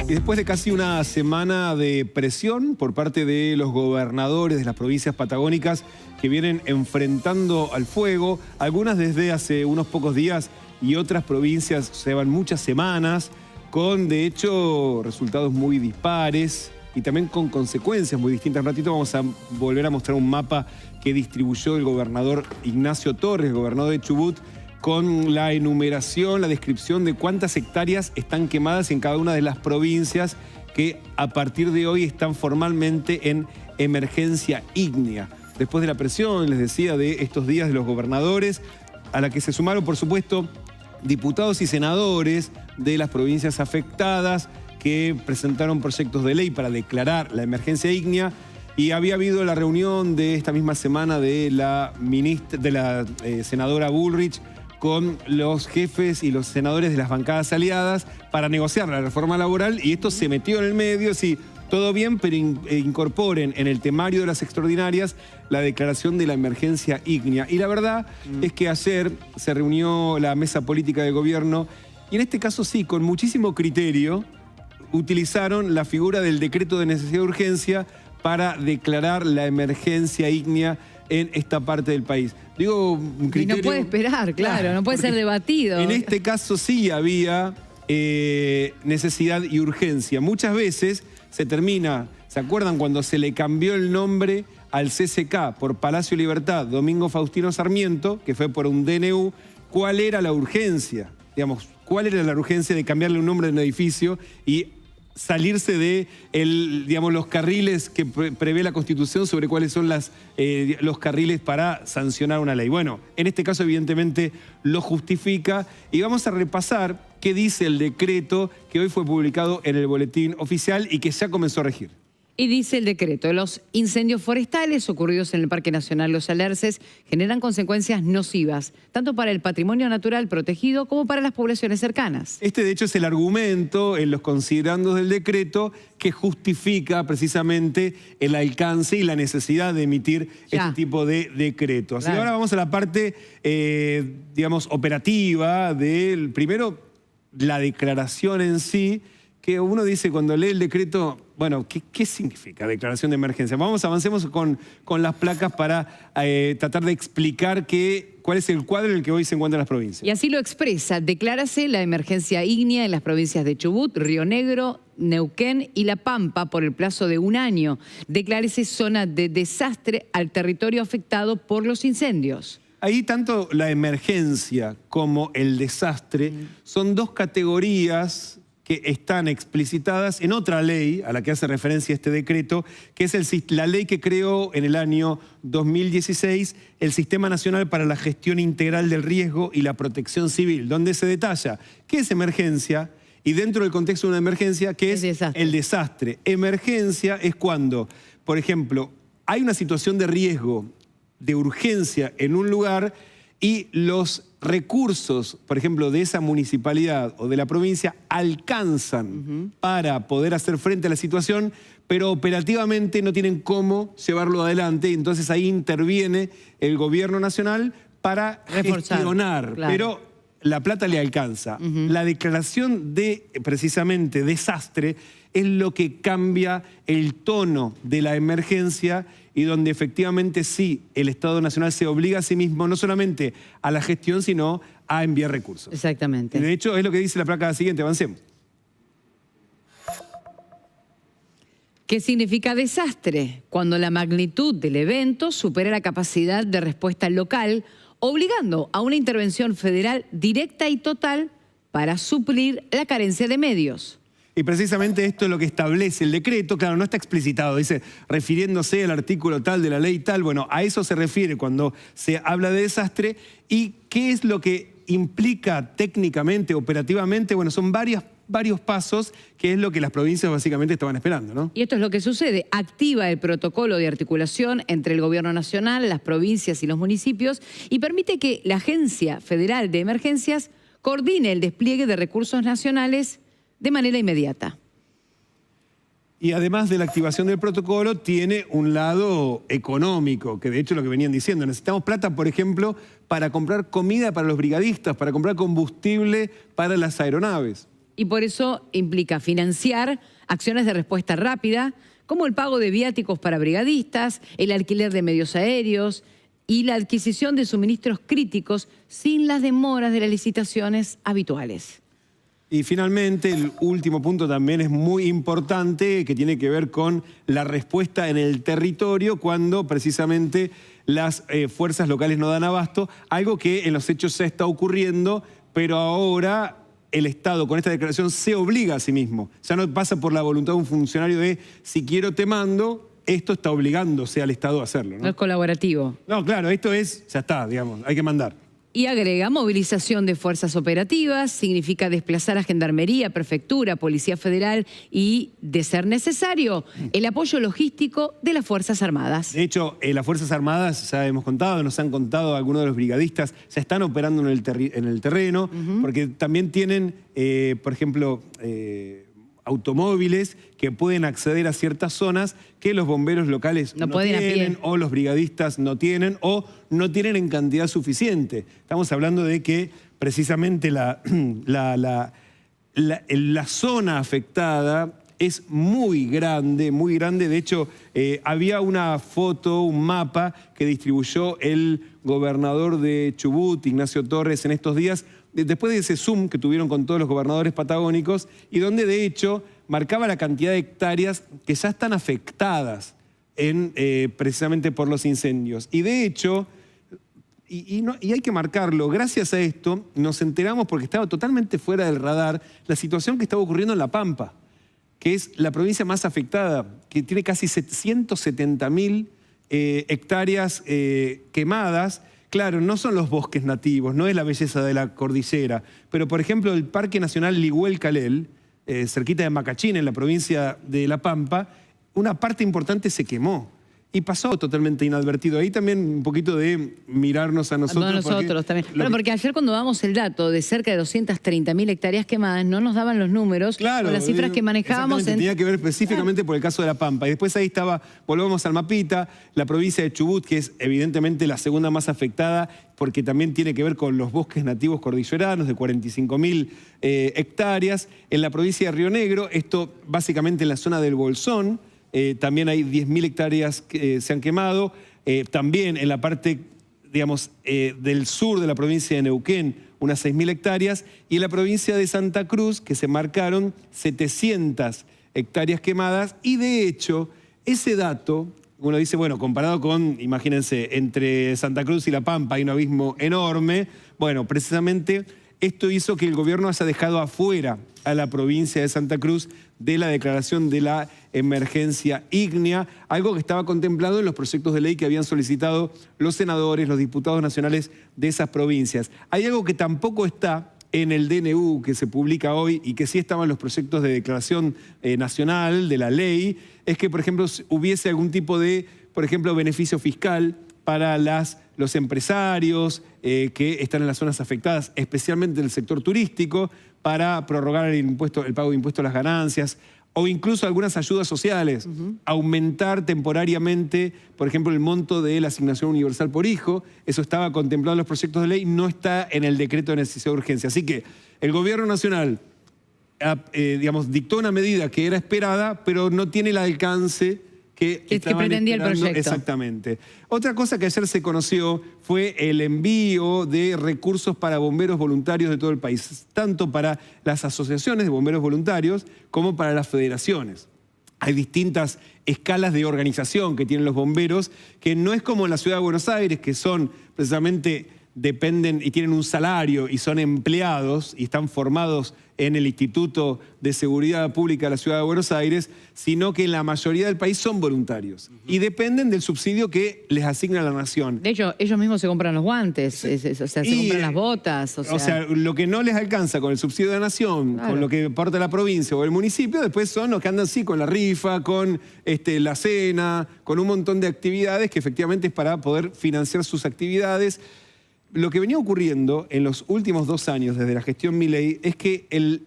Y después de casi una semana de presión por parte de los gobernadores de las provincias patagónicas que vienen enfrentando al fuego, algunas desde hace unos pocos días y otras provincias llevan muchas semanas, con de hecho resultados muy dispares y también con consecuencias muy distintas. Un ratito vamos a volver a mostrar un mapa que distribuyó el gobernador Ignacio Torres, gobernador de Chubut, con la enumeración, la descripción de cuántas hectáreas están quemadas en cada una de las provincias que a partir de hoy están formalmente en emergencia ígnea. Después de la presión, les decía, de estos días de los gobernadores, a la que se sumaron, por supuesto, diputados y senadores de las provincias afectadas que presentaron proyectos de ley para declarar la emergencia ígnea. Y había habido la reunión de esta misma semana de la senadora Bullrich con los jefes y los senadores de las bancadas aliadas para negociar la reforma laboral, y esto se metió en el medio, sí, todo bien, pero incorporen en el temario de las extraordinarias la declaración de la emergencia ígnea. Y la verdad es que ayer se reunió la mesa política de gobierno y en este caso sí, con muchísimo criterio, utilizaron la figura del decreto de necesidad de urgencia para declarar la emergencia ígnea en esta parte del país. Digo, un criterio... Y no puede esperar, claro, no puede ser debatido. En este caso sí había necesidad y urgencia. Muchas veces se termina, ¿se acuerdan cuando se le cambió el nombre al CCK por Palacio Libertad, Domingo Faustino Sarmiento, que fue por un DNU? ¿Cuál era la urgencia? Digamos, ¿cuál era la urgencia de cambiarle un nombre de un edificio y salirse de los carriles que prevé la Constitución sobre cuáles son los carriles para sancionar una ley? Bueno, en este caso evidentemente lo justifica y vamos a repasar qué dice el decreto que hoy fue publicado en el Boletín Oficial y que ya comenzó a regir. Y dice el decreto, los incendios forestales ocurridos en el Parque Nacional Los Alerces generan consecuencias nocivas, tanto para el patrimonio natural protegido como para las poblaciones cercanas. Este, de hecho, es el argumento en los considerandos del decreto que justifica precisamente el alcance y la necesidad de emitir este tipo de decretos. Claro. Y ahora vamos a la parte, operativa del, primero, la declaración en sí, que uno dice cuando lee el decreto, bueno, ¿qué significa declaración de emergencia? Avancemos con las placas para tratar de explicar cuál es el cuadro en el que hoy se encuentran las provincias. Y así lo expresa, declárase la emergencia ígnea en las provincias de Chubut, Río Negro, Neuquén y La Pampa por el plazo de 1 año. Declárese zona de desastre al territorio afectado por los incendios. Ahí tanto la emergencia como el desastre son dos categorías que están explicitadas en otra ley a la que hace referencia este decreto, que es la ley que creó en el año 2016 el Sistema Nacional para la Gestión Integral del Riesgo y la Protección Civil, donde se detalla qué es emergencia y dentro del contexto de una emergencia, qué es el desastre. Emergencia es cuando, por ejemplo, hay una situación de riesgo, de urgencia en un lugar y los recursos, por ejemplo, de esa municipalidad o de la provincia alcanzan para poder hacer frente a la situación, pero operativamente no tienen cómo llevarlo adelante. Y entonces ahí interviene el gobierno nacional para gestionar, pero la plata le alcanza. La declaración de, precisamente, desastre es lo que cambia el tono de la emergencia y donde efectivamente sí, el Estado Nacional se obliga a sí mismo no solamente a la gestión, sino a enviar recursos. Exactamente. Y de hecho, es lo que dice la placa siguiente. Avancemos. ¿Qué significa desastre? Cuando la magnitud del evento supera la capacidad de respuesta local, obligando a una intervención federal directa y total para suplir la carencia de medios. Y precisamente esto es lo que establece el decreto. Claro, no está explicitado, dice refiriéndose al artículo tal de la ley tal. Bueno, a eso se refiere cuando se habla de desastre. ¿Y qué es lo que implica técnicamente, operativamente? Bueno, son varios pasos, que es lo que las provincias básicamente estaban esperando, ¿no? Y esto es lo que sucede. Activa el protocolo de articulación entre el Gobierno Nacional, las provincias y los municipios y permite que la Agencia Federal de Emergencias coordine el despliegue de recursos nacionales de manera inmediata. Y además de la activación del protocolo, tiene un lado económico, que de hecho es lo que venían diciendo. Necesitamos plata, por ejemplo, para comprar comida para los brigadistas, para comprar combustible para las aeronaves. Y por eso implica financiar acciones de respuesta rápida, como el pago de viáticos para brigadistas, el alquiler de medios aéreos y la adquisición de suministros críticos sin las demoras de las licitaciones habituales. Y finalmente, el último punto también es muy importante, que tiene que ver con la respuesta en el territorio cuando precisamente las fuerzas locales no dan abasto, algo que en los hechos se está ocurriendo, pero ahora el Estado con esta declaración se obliga a sí mismo. Ya no pasa por la voluntad de un funcionario de si quiero te mando, esto está obligándose al Estado a hacerlo, ¿no? No es colaborativo. No, claro, esto es, ya está, digamos, hay que mandar. Y agrega, movilización de fuerzas operativas, significa desplazar a Gendarmería, Prefectura, Policía Federal y, de ser necesario, el apoyo logístico de las Fuerzas Armadas. De hecho, las Fuerzas Armadas, ya hemos contado, nos han contado algunos de los brigadistas, ya están operando en el terreno, porque también tienen, por ejemplo, automóviles que pueden acceder a ciertas zonas que los bomberos locales no tienen, o los brigadistas no tienen, o no tienen en cantidad suficiente. Estamos hablando de que precisamente la zona afectada es muy grande, muy grande. De hecho, había una foto, un mapa que distribuyó el gobernador de Chubut, Ignacio Torres, en estos días, después de ese Zoom que tuvieron con todos los gobernadores patagónicos, y donde de hecho marcaba la cantidad de hectáreas que ya están afectadas precisamente por los incendios. Y de hecho, y hay que marcarlo, gracias a esto nos enteramos, porque estaba totalmente fuera del radar, la situación que estaba ocurriendo en La Pampa, que es la provincia más afectada, que tiene casi 170.000 hectáreas quemadas. Claro, no son los bosques nativos, no es la belleza de la cordillera, pero por ejemplo el Parque Nacional Ligüel-Calel, cerquita de Macachín, en la provincia de La Pampa, una parte importante se quemó y pasó totalmente inadvertido. Ahí también un poquito de mirarnos a nosotros. No, nosotros también. Bueno, porque ayer cuando damos el dato de cerca de 230.000 hectáreas quemadas, no nos daban los números, claro, con las cifras que manejábamos. Tenía que ver específicamente por el caso de La Pampa. Y después ahí estaba, volvemos al mapita, la provincia de Chubut, que es evidentemente la segunda más afectada, porque también tiene que ver con los bosques nativos cordilleranos de 45.000 hectáreas. En la provincia de Río Negro, esto básicamente en la zona del Bolsón, también hay 10.000 hectáreas que se han quemado. También en la parte, digamos, del sur de la provincia de Neuquén, unas 6.000 hectáreas. Y en la provincia de Santa Cruz, que se marcaron 700 hectáreas quemadas. Y de hecho, ese dato, uno dice, bueno, comparado con, imagínense, entre Santa Cruz y La Pampa hay un abismo enorme. Bueno, precisamente esto hizo que el gobierno haya dejado afuera a la provincia de Santa Cruz de la declaración de la emergencia ígnea, algo que estaba contemplado en los proyectos de ley que habían solicitado los senadores, los diputados nacionales de esas provincias. Hay algo que tampoco está en el DNU que se publica hoy y que sí estaba en los proyectos de declaración nacional de la ley, es que, por ejemplo, hubiese algún tipo de, por ejemplo, beneficio fiscal para los empresarios que están en las zonas afectadas, especialmente en el sector turístico, para prorrogar el pago de impuestos a las ganancias, o incluso algunas ayudas sociales, aumentar temporariamente, por ejemplo, el monto de la asignación universal por hijo. Eso estaba contemplado en los proyectos de ley, no está en el decreto de necesidad de urgencia. Así que el gobierno nacional, digamos, dictó una medida que era esperada, pero no tiene el alcance que pretendía el proyecto. Exactamente. Otra cosa que ayer se conoció fue el envío de recursos para bomberos voluntarios de todo el país, tanto para las asociaciones de bomberos voluntarios como para las federaciones. Hay distintas escalas de organización que tienen los bomberos, que no es como en la Ciudad de Buenos Aires, que son precisamente, dependen y tienen un salario y son empleados y están formados en el Instituto de Seguridad Pública de la Ciudad de Buenos Aires, sino que en la mayoría del país son voluntarios y dependen del subsidio que les asigna la nación. De hecho, ellos mismos se compran los guantes, o sea, se compran las botas. O sea, lo que no les alcanza con el subsidio de la nación, claro, con lo que aporta la provincia o el municipio, después son los que andan así con la rifa, con la cena, con un montón de actividades que efectivamente es para poder financiar sus actividades. Lo que venía ocurriendo en los últimos 2 años desde la gestión Milei es que el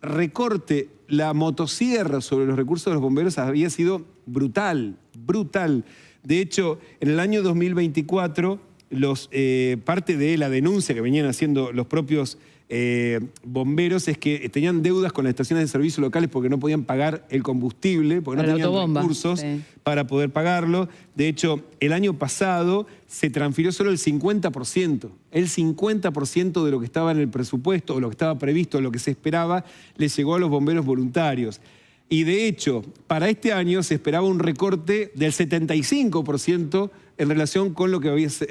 recorte, la motosierra sobre los recursos de los bomberos había sido brutal, brutal. De hecho, en el año 2024, parte de la denuncia que venían haciendo los propios bomberos es que tenían deudas con las estaciones de servicio locales porque no podían pagar el combustible, porque no tenían recursos para poder pagarlo. De hecho, el año pasado se transfirió solo el 50%. El 50% de lo que estaba en el presupuesto, o lo que estaba previsto, o lo que se esperaba, le llegó a los bomberos voluntarios. Y de hecho, para este año se esperaba un recorte del 75% en relación con lo que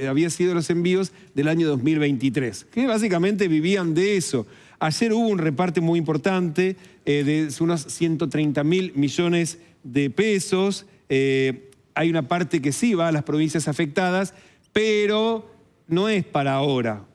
había sido los envíos del año 2023, que básicamente vivían de eso. Ayer hubo un reparte muy importante de unos 130.000 millones de pesos. Hay una parte que sí va a las provincias afectadas, pero no es para ahora,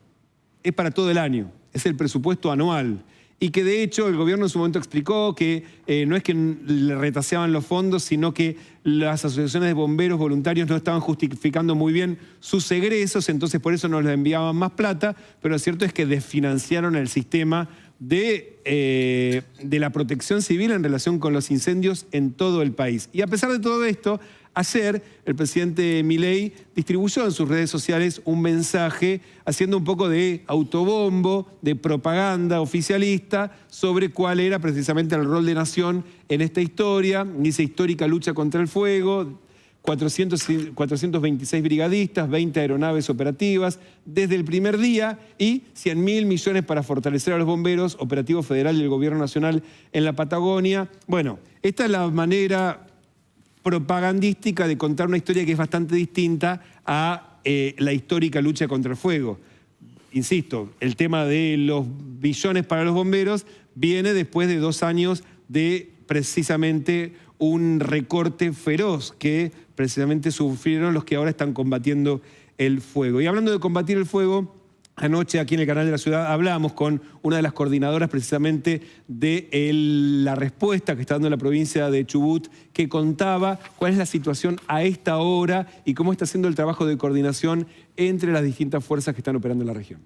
es para todo el año, es el presupuesto anual. Y que de hecho el gobierno en su momento explicó que no es que le retaseaban los fondos, sino que las asociaciones de bomberos voluntarios no estaban justificando muy bien sus egresos, entonces por eso no les enviaban más plata, pero lo cierto es que desfinanciaron el sistema de la protección civil en relación con los incendios en todo el país. Y a pesar de todo esto, ayer el presidente Milei distribuyó en sus redes sociales un mensaje haciendo un poco de autobombo, de propaganda oficialista sobre cuál era precisamente el rol de Nación en esta historia. Dice: histórica lucha contra el fuego, 426 brigadistas, 20 aeronaves operativas desde el primer día y 100.000 millones para fortalecer a los bomberos, operativo federal y el gobierno nacional en la Patagonia. Bueno, esta es la manera propagandística de contar una historia que es bastante distinta a la histórica lucha contra el fuego. Insisto, el tema de los billones para los bomberos viene después de 2 años de precisamente un recorte feroz que precisamente sufrieron los que ahora están combatiendo el fuego. Y hablando de combatir el fuego, anoche aquí en el canal de la ciudad hablamos con una de las coordinadoras precisamente de la respuesta que está dando la provincia de Chubut, que contaba cuál es la situación a esta hora y cómo está haciendo el trabajo de coordinación entre las distintas fuerzas que están operando en la región.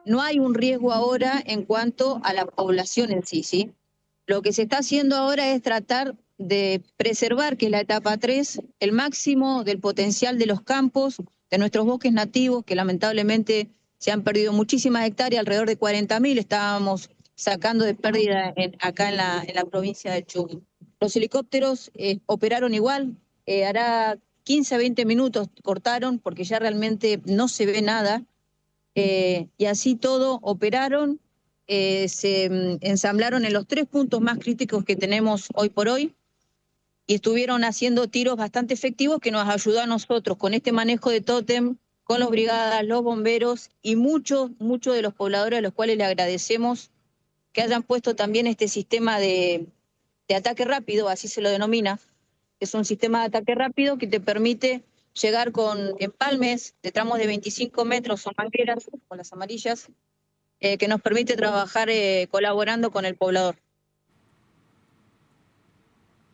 No hay un riesgo ahora en cuanto a la población en sí, ¿sí? Lo que se está haciendo ahora es tratar de preservar, que es la etapa 3, el máximo del potencial de los campos, de nuestros bosques nativos, que lamentablemente se han perdido muchísimas hectáreas, alrededor de 40.000 estábamos sacando de pérdida acá en la provincia de Chubut. Los helicópteros operaron igual, hará 15 a 20 minutos cortaron porque ya realmente no se ve nada, y así todo operaron, se ensamblaron en los 3 puntos más críticos que tenemos hoy por hoy, y estuvieron haciendo tiros bastante efectivos que nos ayudó a nosotros con este manejo de tótem, con las brigadas, los bomberos y muchos de los pobladores a los cuales le agradecemos que hayan puesto también este sistema de ataque rápido, así se lo denomina. Es un sistema de ataque rápido que te permite llegar con empalmes de tramos de 25 metros o mangueras, con las amarillas, que nos permite trabajar colaborando con el poblador.